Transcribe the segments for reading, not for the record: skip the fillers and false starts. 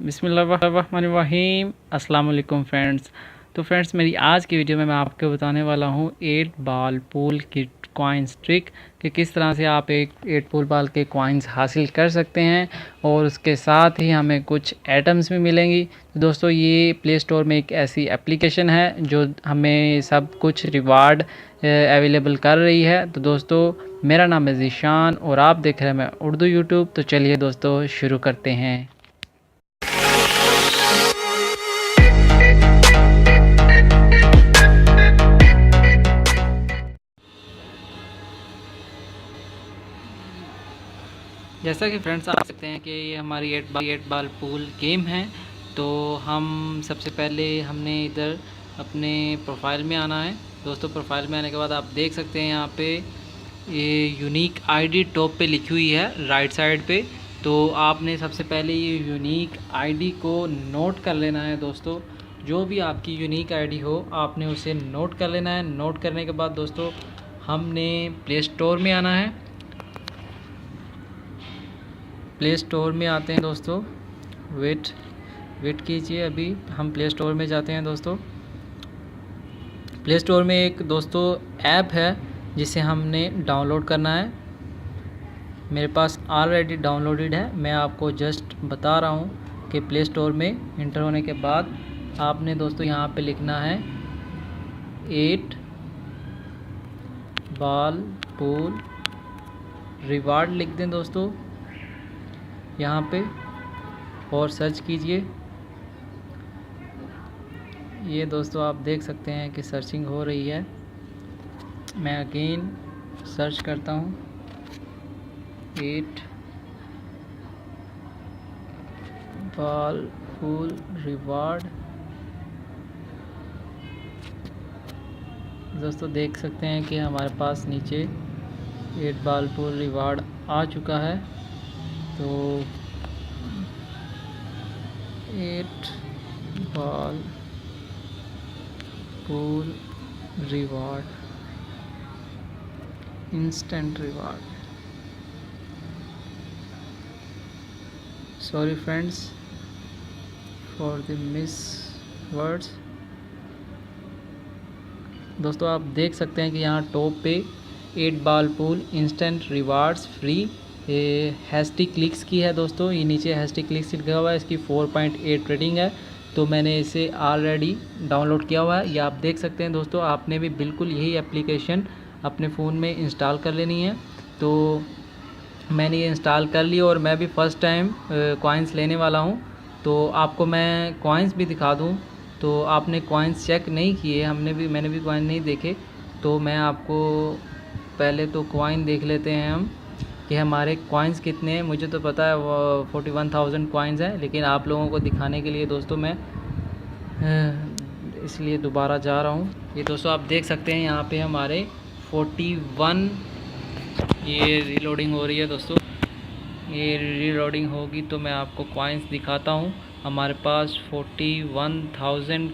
बिस्मिल्लाहिर्रहमानिर्रहीम। अस्सलाम वालेकुम फ्रेंड्स। तो फ्रेंड्स, मेरी आज की वीडियो में मैं आपको बताने वाला हूँ 8 बॉल पूल की कॉइन्स ट्रिक कि किस तरह से आप एक 8 पूल बॉल के कॉइन्स हासिल कर सकते हैं और उसके साथ ही हमें कुछ आइटम्स भी मिलेंगी। तो दोस्तों, ये प्ले स्टोर में एक ऐसी एप्लीकेशन है जो हमें सब कुछ रिवार्ड अवेलेबल कर रही है। तो दोस्तों, मेरा नाम है ज़ीशान और आप देख रहे हैं मैं उर्दू यूट्यूब। तो चलिए दोस्तों, शुरू करते हैं। जैसा कि फ्रेंड्स आप सकते हैं कि ये हमारी 8 बॉल पूल गेम है। तो हम सबसे पहले हमने इधर अपने प्रोफाइल में आना है। दोस्तों, प्रोफाइल में आने के बाद आप देख सकते हैं यहाँ पे ये यूनिक आईडी टॉप पे लिखी हुई है राइट साइड पे। तो आपने सबसे पहले ये यूनिक आईडी को नोट कर लेना है। दोस्तों, जो भी आपकी यूनिक आईडी हो आपने उसे नोट कर लेना है। नोट करने के बाद दोस्तों हमने प्ले स्टोर में आना है। प्ले स्टोर में आते हैं दोस्तों, वेट कीजिए, अभी हम प्ले स्टोर में जाते हैं। दोस्तों, प्ले स्टोर में एक दोस्तों ऐप है जिसे हमने डाउनलोड करना है। मेरे पास ऑलरेडी डाउनलोडेड है। मैं आपको जस्ट बता रहा हूँ कि प्ले स्टोर में इंटर होने के बाद आपने दोस्तों यहाँ पे लिखना है 8 बॉल पूल रिवार्ड लिख दें दोस्तों यहाँ पे और सर्च कीजिए। ये दोस्तों आप देख सकते हैं कि सर्चिंग हो रही है। मैं अगेन सर्च करता हूँ 8 बॉल पूल रिवार्ड। दोस्तों देख सकते हैं कि हमारे पास नीचे 8 बॉल पूल रिवार्ड आ चुका है। तो 8 ball pool reward instant reward. Sorry friends for the miss words. दोस्तों आप देख सकते हैं कि यहाँ टॉप पे 8 ball pool instant rewards free hashtag clicks की है। दोस्तों, ये नीचे हैशटैग क्लिक्स लिखा हुआ है, इसकी 4.8 रेटिंग है। तो मैंने इसे ऑलरेडी डाउनलोड किया हुआ है। ये आप देख सकते हैं। दोस्तों, आपने भी बिल्कुल यही एप्लीकेशन अपने फ़ोन में इंस्टॉल कर लेनी है। तो मैंने ये इंस्टॉल कर ली और मैं भी फ़र्स्ट टाइम कॉइन्स लेने वाला हूँ। तो आपको मैं कॉइन्स भी दिखा दूँ। तो आपने कॉइन्स चेक नहीं किए, मैंने भी कॉइन नहीं देखे। तो मैं आपको पहले तो कॉइन देख लेते हैं हम कि हमारे कॉइन्स कितने हैं। मुझे तो पता है वो 41,000 कॉइन्स हैं, लेकिन आप लोगों को दिखाने के लिए दोस्तों मैं इसलिए दोबारा जा रहा हूँ। ये दोस्तों आप देख सकते हैं यहाँ पे हमारे 41 ये रीलोडिंग हो रही है। दोस्तों, ये रीलोडिंग होगी तो मैं आपको कॉइन्स दिखाता हूँ। हमारे पास 41,000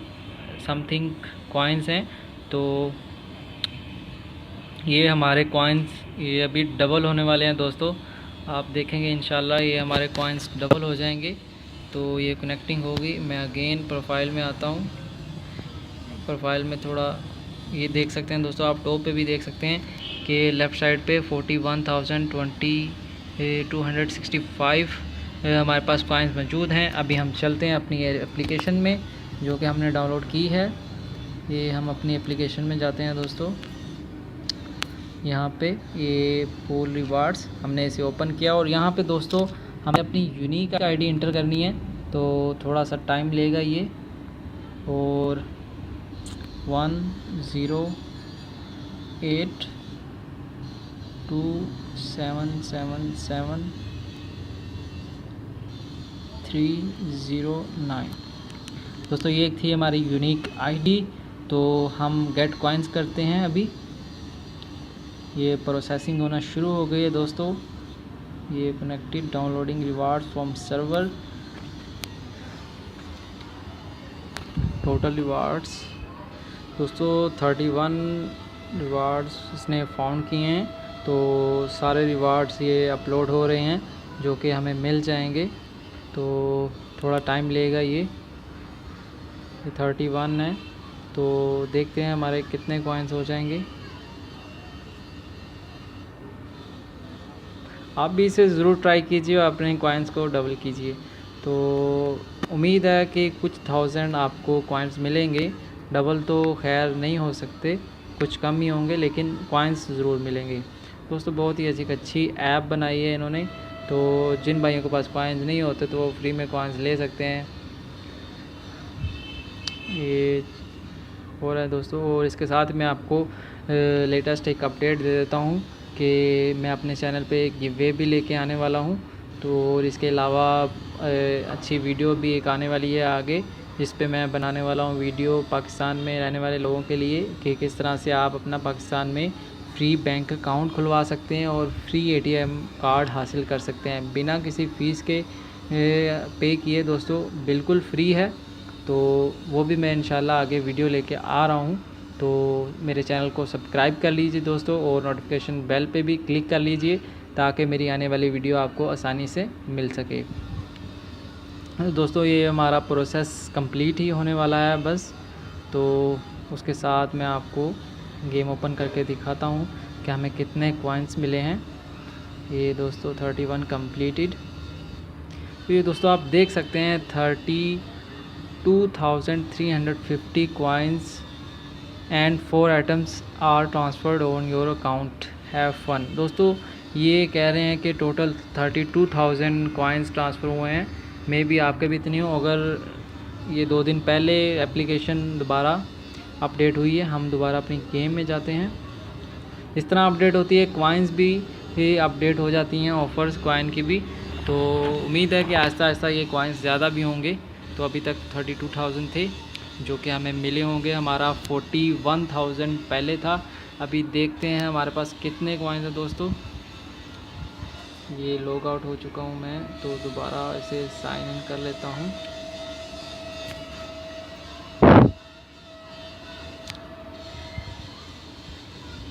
समथिंग कॉइन्स हैं। तो ये हमारे कॉइन्स ये अभी डबल होने वाले हैं। दोस्तों, आप देखेंगे इंशाल्लाह ये हमारे कॉइन्स डबल हो जाएंगे। तो ये कनेक्टिंग होगी। मैं अगेन प्रोफाइल में आता हूँ। प्रोफाइल में थोड़ा ये देख सकते हैं दोस्तों, आप टॉप पे भी देख सकते हैं कि लेफ़्ट साइड पे 41,265 हमारे पास कॉइन्स मौजूद हैं। अभी हम चलते हैं अपनी एप्लीकेशन में जो कि हमने डाउनलोड की है। ये हम अपनी एप्लीकेशन में जाते हैं। दोस्तों, यहाँ पे ये पूल रिवार्ड्स हमने इसे ओपन किया और यहाँ पे दोस्तों हमें अपनी यूनिक आईडी इंटर करनी है। तो थोड़ा सा टाइम लेगा ये। और 1082777 दोस्तों, ये थी हमारी यूनिक आईडी। तो हम गेट कॉइन्स करते हैं। अभी ये प्रोसेसिंग होना शुरू हो गई है। दोस्तों, ये connected downloading rewards from server. Total rewards दोस्तों 31 रिवार्ड्स इसने फाउंड किए हैं। तो सारे रिवार्ड्स ये अपलोड हो रहे हैं जो कि हमें मिल जाएंगे। तो थोड़ा टाइम लेगा ये 31 है। तो देखते हैं हमारे कितने कॉइन्स हो जाएंगे। आप भी इसे ज़रूर ट्राई कीजिए और अपने कॉइन्स को डबल कीजिए। तो उम्मीद है कि कुछ 1000 आपको कॉइन्स मिलेंगे। डबल तो खैर नहीं हो सकते, कुछ कम ही होंगे, लेकिन कॉइन्स ज़रूर मिलेंगे। दोस्तों बहुत ही अच्छी ऐप बनाई है इन्होंने। तो जिन भाइयों के पास कॉइन्स नहीं होते तो वो फ्री में कॉइन्स ले सकते हैं। ये हो रहा है दोस्तों। और इसके साथ मैं आपको लेटेस्ट एक अपडेट दे देता हूँ कि मैं अपने चैनल पे एक गिव भी लेके आने वाला हूँ। तो और इसके अलावा अच्छी वीडियो भी एक आने वाली है आगे, जिस पे मैं बनाने वाला हूँ वीडियो पाकिस्तान में रहने वाले लोगों के लिए कि किस तरह से आप अपना पाकिस्तान में फ्री बैंक अकाउंट खुलवा सकते हैं और फ्री ATM कार्ड हासिल कर सकते हैं बिना किसी फ़ीस के पे किए। दोस्तों बिल्कुल फ्री है। तो वो भी मैं इंशाल्लाह आगे वीडियो लेके आ रहा हूँ। तो मेरे चैनल को सब्सक्राइब कर लीजिए दोस्तों, और नोटिफिकेशन बेल पे भी क्लिक कर लीजिए ताकि मेरी आने वाली वीडियो आपको आसानी से मिल सके। दोस्तों ये हमारा प्रोसेस कंप्लीट ही होने वाला है बस। तो उसके साथ मैं आपको गेम ओपन करके दिखाता हूँ कि हमें कितने कॉइन्स मिले हैं। ये दोस्तों 31 कंप्लीटेड। तो ये दोस्तों आप देख सकते हैं 32,350 coins and 4 items are transferred on your account, have fun. दोस्तों ये कह रहे हैं कि टोटल 32,000 कॉइन्स ट्रांसफ़र हुए हैं। मे बी आपके भी इतनी हो। अगर ये 2 दिन पहले एप्लीकेशन दोबारा अपडेट हुई है, हम दोबारा अपनी गेम में जाते हैं। इस तरह अपडेट होती है, कॉइन्स भी अपडेट हो जाती हैं, ऑफ़र्स कॉइन की भी। तो उम्मीद है कि आहिस्ता आहिस्ता ये कॉइन्स ज़्यादा भी होंगे। तो अभी तक 32,000 थे जो कि हमें मिले होंगे। हमारा 41,000 पहले था। अभी देखते हैं हमारे पास कितने कॉइन्स हैं दोस्तों। ये लॉग आउट हो चुका हूँ मैं, तो दोबारा इसे साइन इन कर लेता हूँ।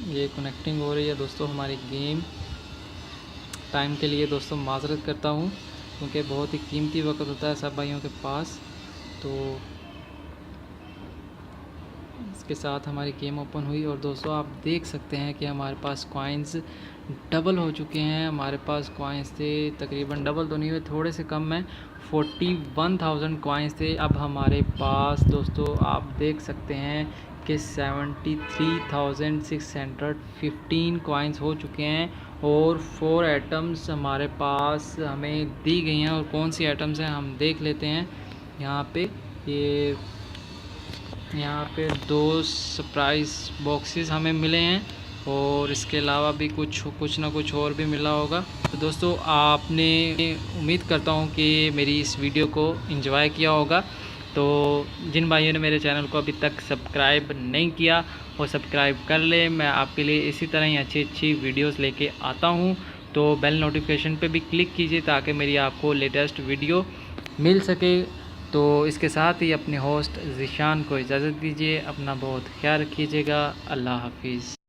ये कनेक्टिंग हो रही है दोस्तों हमारी गेम। टाइम के लिए दोस्तों माज़रत करता हूँ, क्योंकि बहुत ही कीमती वक्त होता है सब भाइयों के पास। तो इसके साथ हमारी गेम ओपन हुई और दोस्तों आप देख सकते हैं कि हमारे पास कॉइन्स डबल हो चुके हैं। हमारे पास कॉइन्स थे तकरीबन, डबल तो नहीं हुए, थोड़े से कम हैं, 41,000 कॉइन्स थे। अब हमारे पास दोस्तों आप देख सकते हैं कि 73,615 कॉइन्स हो चुके हैं और 4 आइटम्स हमारे पास हमें दी गई हैं। और कौन सी आइटम्स हैं हम देख लेते हैं। यहाँ पे 2 सरप्राइज़ बॉक्सेस हमें मिले हैं और इसके अलावा भी कुछ ना कुछ और भी मिला होगा। तो दोस्तों आपने, उम्मीद करता हूँ कि मेरी इस वीडियो को एंजॉय किया होगा। तो जिन भाइयों ने मेरे चैनल को अभी तक सब्सक्राइब नहीं किया वो सब्सक्राइब कर ले। मैं आपके लिए इसी तरह ही अच्छी वीडियोस लेके आता हूँ। तो बेल नोटिफिकेशन पे भी क्लिक कीजिए ताकि मेरी आपको लेटेस्ट वीडियो मिल सके। तो इसके साथ ही अपने होस्ट ज़ीशान को इजाज़त दीजिए। अपना बहुत ख्याल रखिएगा। अल्लाह हाफिज़।